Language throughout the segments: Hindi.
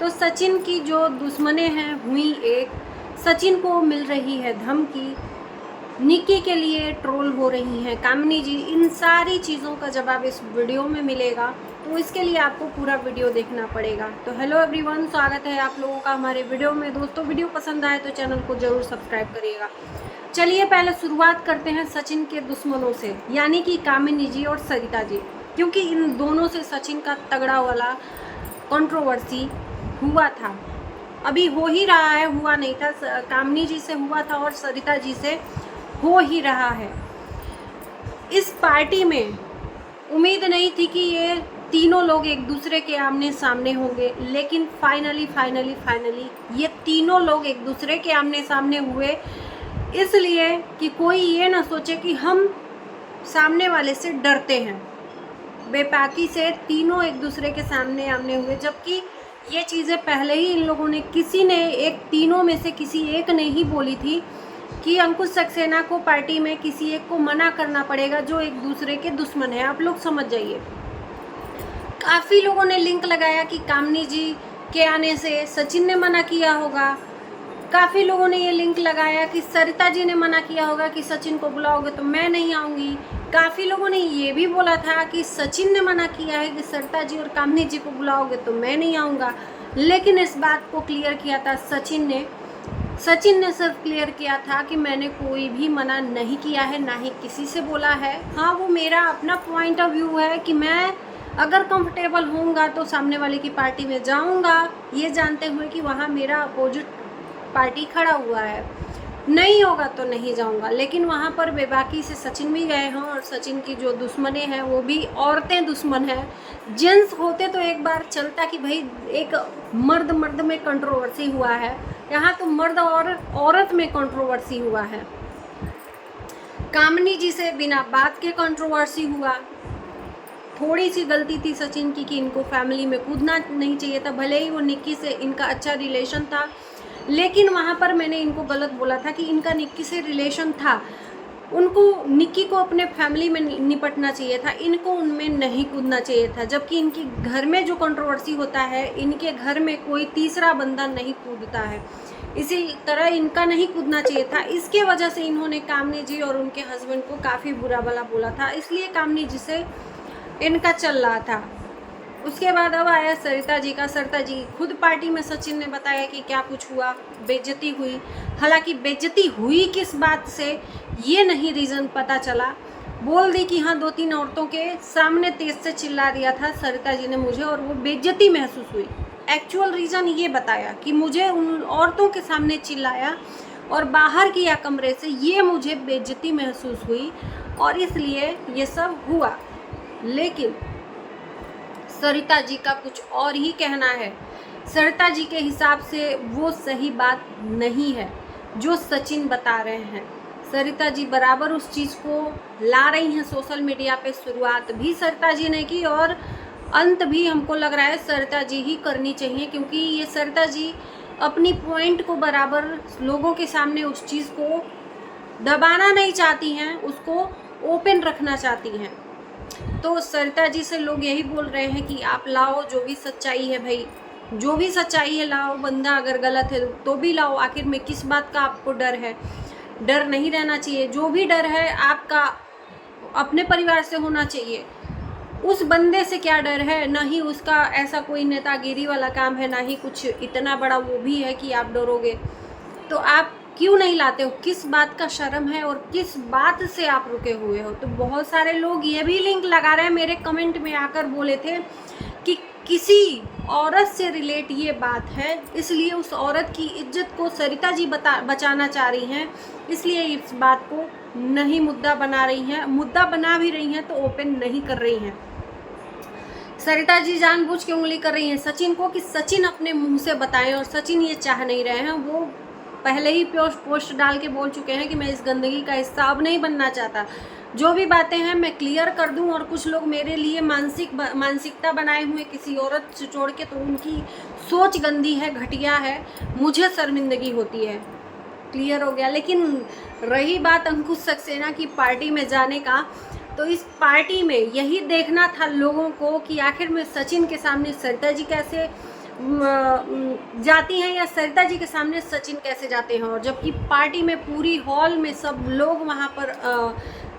तो सचिन की जो दुश्मनें हैं हुई एक, सचिन को मिल रही है धमकी, निक्की के लिए ट्रोल हो रही हैं कामिनी जी, इन सारी चीज़ों का जवाब इस वीडियो में मिलेगा। तो इसके लिए आपको पूरा वीडियो देखना पड़ेगा। तो हेलो एवरीवन, स्वागत है आप लोगों का हमारे वीडियो में। दोस्तों वीडियो पसंद आए तो चैनल को ज़रूर सब्सक्राइब करिएगा। चलिए पहले शुरुआत करते हैं सचिन के दुश्मनों से, यानी कि कामिनी जी और सरिता जी, क्योंकि इन दोनों से सचिन का तगड़ा वाला कंट्रोवर्सी हुआ था, अभी हो ही रहा है, हुआ नहीं था। कामिनी जी से हुआ था और सरिता जी से हो ही रहा है। इस पार्टी में उम्मीद नहीं थी कि ये तीनों लोग एक दूसरे के आमने सामने होंगे, लेकिन फाइनली ये तीनों लोग एक दूसरे के आमने सामने हुए, इसलिए कि कोई ये ना सोचे कि हम सामने वाले से डरते हैं। बेबाकी से तीनों एक दूसरे के सामने आमने हुए, जबकि ये चीज़ें पहले ही इन लोगों ने, किसी ने, एक तीनों में से किसी एक ने ही बोली थी कि अंकुश सक्सेना को पार्टी में किसी एक को मना करना पड़ेगा जो एक दूसरे के दुश्मन है। आप लोग समझ जाइए। काफ़ी लोगों ने लिंक लगाया कि कामिनी जी के आने से सचिन ने मना किया होगा। काफ़ी लोगों ने ये लिंक लगाया कि सरिता जी ने मना किया होगा कि सचिन को बुलाओगे तो मैं नहीं आऊँगी। काफ़ी लोगों ने ये भी बोला था कि सचिन ने मना किया है कि सरिता जी और कामिनी जी को बुलाओगे तो मैं नहीं आऊँगा। लेकिन इस बात को क्लियर किया था सचिन ने सिर्फ क्लियर किया था कि मैंने कोई भी मना नहीं किया है, ना ही किसी से बोला है। हाँ, वो मेरा अपना पॉइंट ऑफ व्यू है कि मैं अगर कंफर्टेबल होऊंगा तो सामने वाले की पार्टी में जाऊंगा, ये जानते हुए कि वहाँ मेरा अपोजिट पार्टी खड़ा हुआ है। नहीं होगा तो नहीं जाऊंगा। लेकिन वहाँ पर बेबाकी से सचिन भी गए हैं और सचिन की जो दुश्मनें हैं वो भी औरतें दुश्मन हैं। जेंट्स होते तो एक बार चलता कि भाई एक मर्द में कंट्रोवर्सी हुआ है, यहाँ तो मर्द और औरत में कंट्रोवर्सी हुआ है। कामिनी जी से बिना बात के कंट्रोवर्सी हुआ। थोड़ी सी गलती थी सचिन की कि इनको फैमिली में कूदना नहीं चाहिए था, भले ही वो निक्की से इनका अच्छा रिलेशन था, लेकिन वहाँ पर मैंने इनको गलत बोला था कि इनका निक्की से रिलेशन था, उनको निक्की को अपने फैमिली में निपटना चाहिए था, इनको उनमें नहीं कूदना चाहिए था। जबकि इनके घर में जो कंट्रोवर्सी होता है, इनके घर में कोई तीसरा बंदा नहीं कूदता है, इसी तरह इनका नहीं कूदना चाहिए था। इसके वजह से इन्होंने कामिनी जी और उनके हस्बैंड को काफ़ी बुरा भला बोला था, इसलिए कामिनी जी से इनका चल रहा था। उसके बाद अब आया सरिता जी का। सरिता जी खुद पार्टी में सचिन ने बताया कि क्या कुछ हुआ, बेइज्जती हुई। हालांकि बेइज्जती हुई किस बात से ये नहीं रीज़न पता चला। बोल दी कि हाँ 2-3 औरतों के सामने तेज से चिल्ला दिया था सरिता जी ने मुझे, और वो बेइज्जती महसूस हुई। एक्चुअल रीज़न ये बताया कि मुझे उन औरतों के सामने चिल्लाया और बाहर किया कमरे से, ये मुझे बेइज्जती महसूस हुई और इसलिए ये सब हुआ। लेकिन सरिता जी का कुछ और ही कहना है। सरिता जी के हिसाब से वो सही बात नहीं है जो सचिन बता रहे हैं। सरिता जी बराबर उस चीज़ को ला रही हैं सोशल मीडिया पे। शुरुआत भी सरिता जी ने की और अंत भी हमको लग रहा है सरिता जी ही करनी चाहिए, क्योंकि ये सरिता जी अपनी पॉइंट को बराबर लोगों के सामने उस चीज़ को दबाना नहीं चाहती हैं, उसको ओपन रखना चाहती हैं। तो सरिता जी से लोग यही बोल रहे हैं कि आप लाओ जो भी सच्चाई है, भाई जो भी सच्चाई है लाओ, बंदा अगर गलत है तो भी लाओ। आखिर में किस बात का आपको डर है? डर नहीं रहना चाहिए। जो भी डर है आपका अपने परिवार से होना चाहिए। उस बंदे से क्या डर है? ना ही उसका ऐसा कोई नेतागिरी वाला काम है, ना ही कुछ इतना बड़ा वो भी है कि आप डरोगे। तो आप क्यों नहीं लाते हो? किस बात का शर्म है और किस बात से आप रुके हुए हो? तो बहुत सारे लोग ये भी लिंक लगा रहे हैं, मेरे कमेंट में आकर बोले थे कि किसी औरत से रिलेट ये बात है, इसलिए उस औरत की इज्जत को सरिता जी बचाना चाह रही हैं, इसलिए इस बात को नहीं मुद्दा बना रही हैं। मुद्दा बना भी रही हैं तो ओपन नहीं कर रही हैं। सरिता जी जानबूझ के उंगली कर रही हैं सचिन को कि सचिन अपने मुंह से बताएं, और सचिन ये चाह नहीं रहे हैं। वो पहले ही पोस्ट डाल के बोल चुके हैं कि मैं इस गंदगी का हिस्सा अब नहीं बनना चाहता। जो भी बातें हैं मैं क्लियर कर दूं, और कुछ लोग मेरे लिए मानसिकता बनाए हुए किसी औरत से जोड़ के, तो उनकी सोच गंदी है, घटिया है, मुझे शर्मिंदगी होती है। क्लियर हो गया। लेकिन रही बात अंकुश सक्सेना की पार्टी में जाने का, तो इस पार्टी में यही देखना था लोगों को कि आखिर में सचिन के सामने सरिता जी कैसे जाती हैं या सरिता जी के सामने सचिन कैसे जाते हैं, और जबकि पार्टी में पूरी हॉल में सब लोग वहाँ पर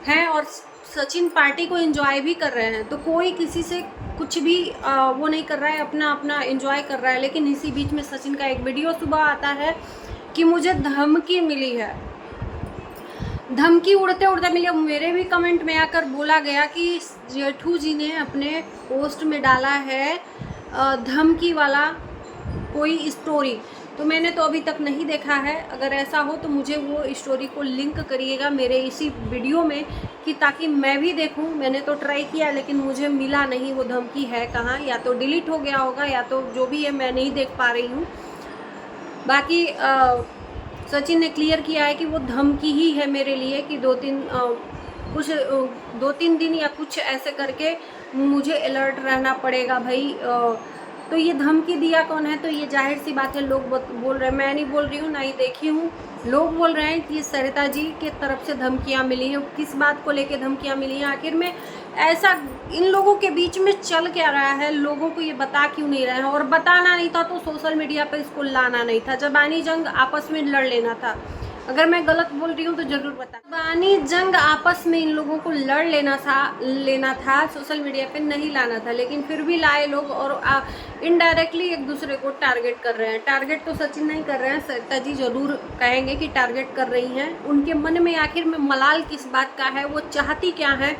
हैं और सचिन पार्टी को एंजॉय भी कर रहे हैं, तो कोई किसी से कुछ भी वो नहीं कर रहा है, अपना अपना एंजॉय कर रहा है। लेकिन इसी बीच में सचिन का एक वीडियो सुबह आता है कि मुझे धमकी मिली है, धमकी उड़ते उड़ते मिली। मेरे भी कमेंट में आकर बोला गया कि जेठू जी ने अपने पोस्ट में डाला है धमकी वाला कोई स्टोरी, तो मैंने तो अभी तक नहीं देखा है। अगर ऐसा हो तो मुझे वो स्टोरी को लिंक करिएगा मेरे इसी वीडियो में, कि ताकि मैं भी देखूं। मैंने तो ट्राई किया लेकिन मुझे मिला नहीं, वो धमकी है कहाँ, या तो डिलीट हो गया होगा या तो जो भी है मैं नहीं देख पा रही हूँ। बाकी सचिन ने क्लियर किया है कि वो धमकी ही है मेरे लिए, कि दो तीन दिन या कुछ ऐसे करके मुझे अलर्ट रहना पड़ेगा भाई। तो ये धमकी दिया कौन है, तो ये जाहिर सी बात है लोग बोल रहे हैं, मैं नहीं बोल रही हूँ, ना ही देखी हूँ, लोग बोल रहे हैं कि सरिता जी के तरफ से धमकियाँ मिली हैं। किस बात को लेके धमकियाँ मिली हैं, आखिर में ऐसा इन लोगों के बीच में चल क्या रहा है, लोगों को ये बता क्यों नहीं रहे हैं। और बताना नहीं था तो सोशल मीडिया पर इसको लाना नहीं था, जबानी जंग आपस में लड़ लेना था। अगर मैं गलत बोल रही हूँ तो ज़रूर बता। जबानी जंग आपस में इन लोगों को लड़ लेना था, सोशल मीडिया पे नहीं लाना था, लेकिन फिर भी लाए लोग और इनडायरेक्टली एक दूसरे को टारगेट कर रहे हैं। टारगेट तो सचिन नहीं कर रहे हैं, सरिता जी ज़रूर कहेंगे कि टारगेट कर रही हैं। उनके मन में आखिर में मलाल किस बात का है, वो चाहती क्या है।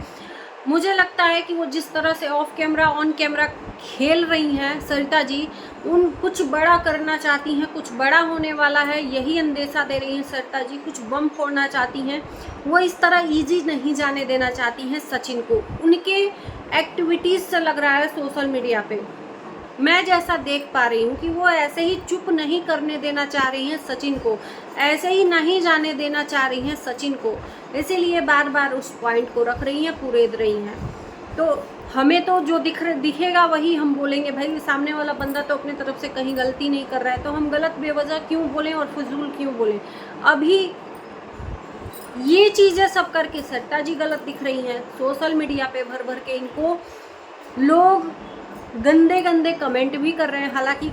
मुझे लगता है कि वो जिस तरह से ऑफ कैमरा ऑन कैमरा खेल रही हैं सरिता जी, उन कुछ बड़ा करना चाहती हैं, कुछ बड़ा होने वाला है, यही अंदेशा दे रही हैं सरिता जी। कुछ बम फोड़ना चाहती हैं, वो इस तरह इजी नहीं जाने देना चाहती हैं सचिन को। उनके एक्टिविटीज़ से लग रहा है सोशल मीडिया पे, मैं जैसा देख पा रही हूँ कि वो ऐसे ही चुप नहीं करने देना चाह रही हैं सचिन को, ऐसे ही नहीं जाने देना चाह रही हैं सचिन को, इसीलिए बार बार उस पॉइंट को रख रही हैं, पूरेद रही हैं। तो हमें तो जो दिखेगा वही हम बोलेंगे, भाई सामने वाला बंदा तो अपने तरफ से कहीं गलती नहीं कर रहा है, तो हम गलत बेवजह क्यों बोलें और फजूल क्यों बोलें। अभी ये चीज़ें सब करके सरिता जी गलत दिख रही हैं, सोशल मीडिया पे भर भर के इनको लोग गंदे गंदे कमेंट भी कर रहे हैं। हालांकि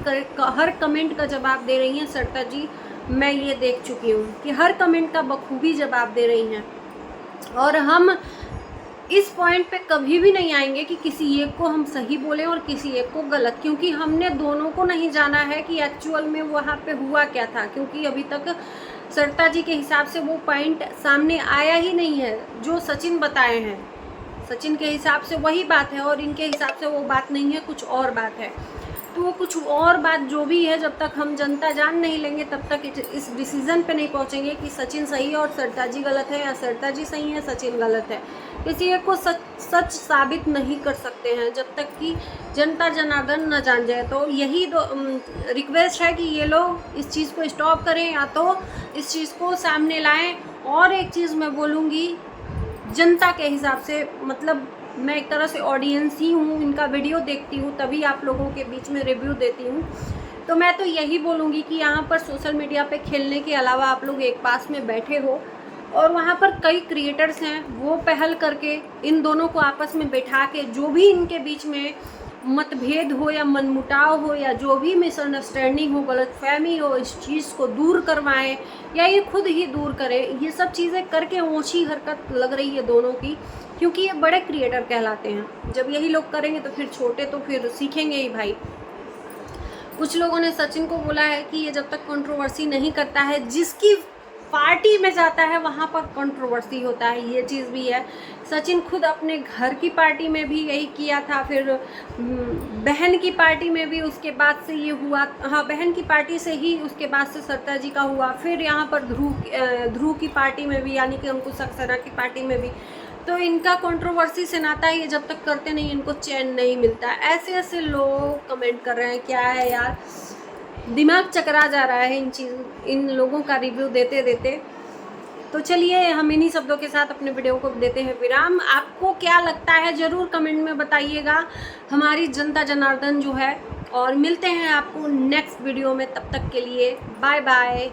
हर कमेंट का जवाब दे रही हैं सरिता जी, मैं ये देख चुकी हूँ कि हर कमेंट का बखूबी जवाब दे रही हैं। और हम इस पॉइंट पे कभी भी नहीं आएंगे कि किसी एक को हम सही बोलें और किसी एक को गलत, क्योंकि हमने दोनों को नहीं जाना है कि एक्चुअल में वहाँ पे हुआ क्या था, क्योंकि अभी तक सरिता जी के हिसाब से वो पॉइंट सामने आया ही नहीं है जो सचिन बताए हैं। सचिन के हिसाब से वही बात है और इनके हिसाब से वो बात नहीं है, कुछ और बात है। तो वो कुछ और बात जो भी है, जब तक हम जनता जान नहीं लेंगे तब तक इस डिसीज़न पे नहीं पहुंचेंगे कि सचिन सही है और सरिता जी गलत है, या सरिता जी सही है सचिन गलत है। किसी एक को सच साबित नहीं कर सकते हैं जब तक कि जनता जनार्दन न जान जाए। तो यही रिक्वेस्ट है कि ये लोग इस चीज़ को स्टॉप करें या तो इस चीज़ को सामने लाएँ। और एक चीज़ मैं बोलूँगी, जनता के हिसाब से, मतलब मैं एक तरह से ऑडियंस ही हूँ, इनका वीडियो देखती हूँ तभी आप लोगों के बीच में रिव्यू देती हूँ, तो मैं तो यही बोलूँगी कि यहाँ पर सोशल मीडिया पे खेलने के अलावा आप लोग एक पास में बैठे हो और वहाँ पर कई क्रिएटर्स हैं, वो पहल करके इन दोनों को आपस में बैठा के जो भी इनके बीच में मतभेद हो या मनमुटाव हो या जो भी मिसअंडरस्टैंडिंग हो, गलतफहमी हो, इस चीज़ को दूर करवाएं या ये खुद ही दूर करें। ये सब चीज़ें करके ऊँची हरकत लग रही है दोनों की, क्योंकि ये बड़े क्रिएटर कहलाते हैं। जब यही लोग करेंगे तो फिर छोटे तो फिर सीखेंगे ही भाई। कुछ लोगों ने सचिन को बोला है कि ये जब तक कंट्रोवर्सी नहीं करता है, जिसकी पार्टी में जाता है वहाँ पर कंट्रोवर्सी होता है, ये चीज़ भी है। सचिन खुद अपने घर की पार्टी में भी यही किया था, फिर बहन की पार्टी में भी उसके बाद से ये हुआ, हाँ बहन की पार्टी से ही उसके बाद से सरिता जी का हुआ, फिर यहाँ पर ध्रुव की पार्टी में भी, यानी कि अंकुश सक्सेना की पार्टी में भी। तो इनका कंट्रोवर्सी से नाता है, ये जब तक करते नहीं इनको चैन नहीं मिलता। ऐसे ऐसे लोग कमेंट कर रहे हैं, क्या है यार, दिमाग चकरा जा रहा है इन लोगों का रिव्यू देते देते। तो चलिए हम इन्हीं शब्दों के साथ अपने वीडियो को देते हैं विराम। आपको क्या लगता है ज़रूर कमेंट में बताइएगा, हमारी जनता जनार्दन जो है। और मिलते हैं आपको नेक्स्ट वीडियो में, तब तक के लिए बाय बाय।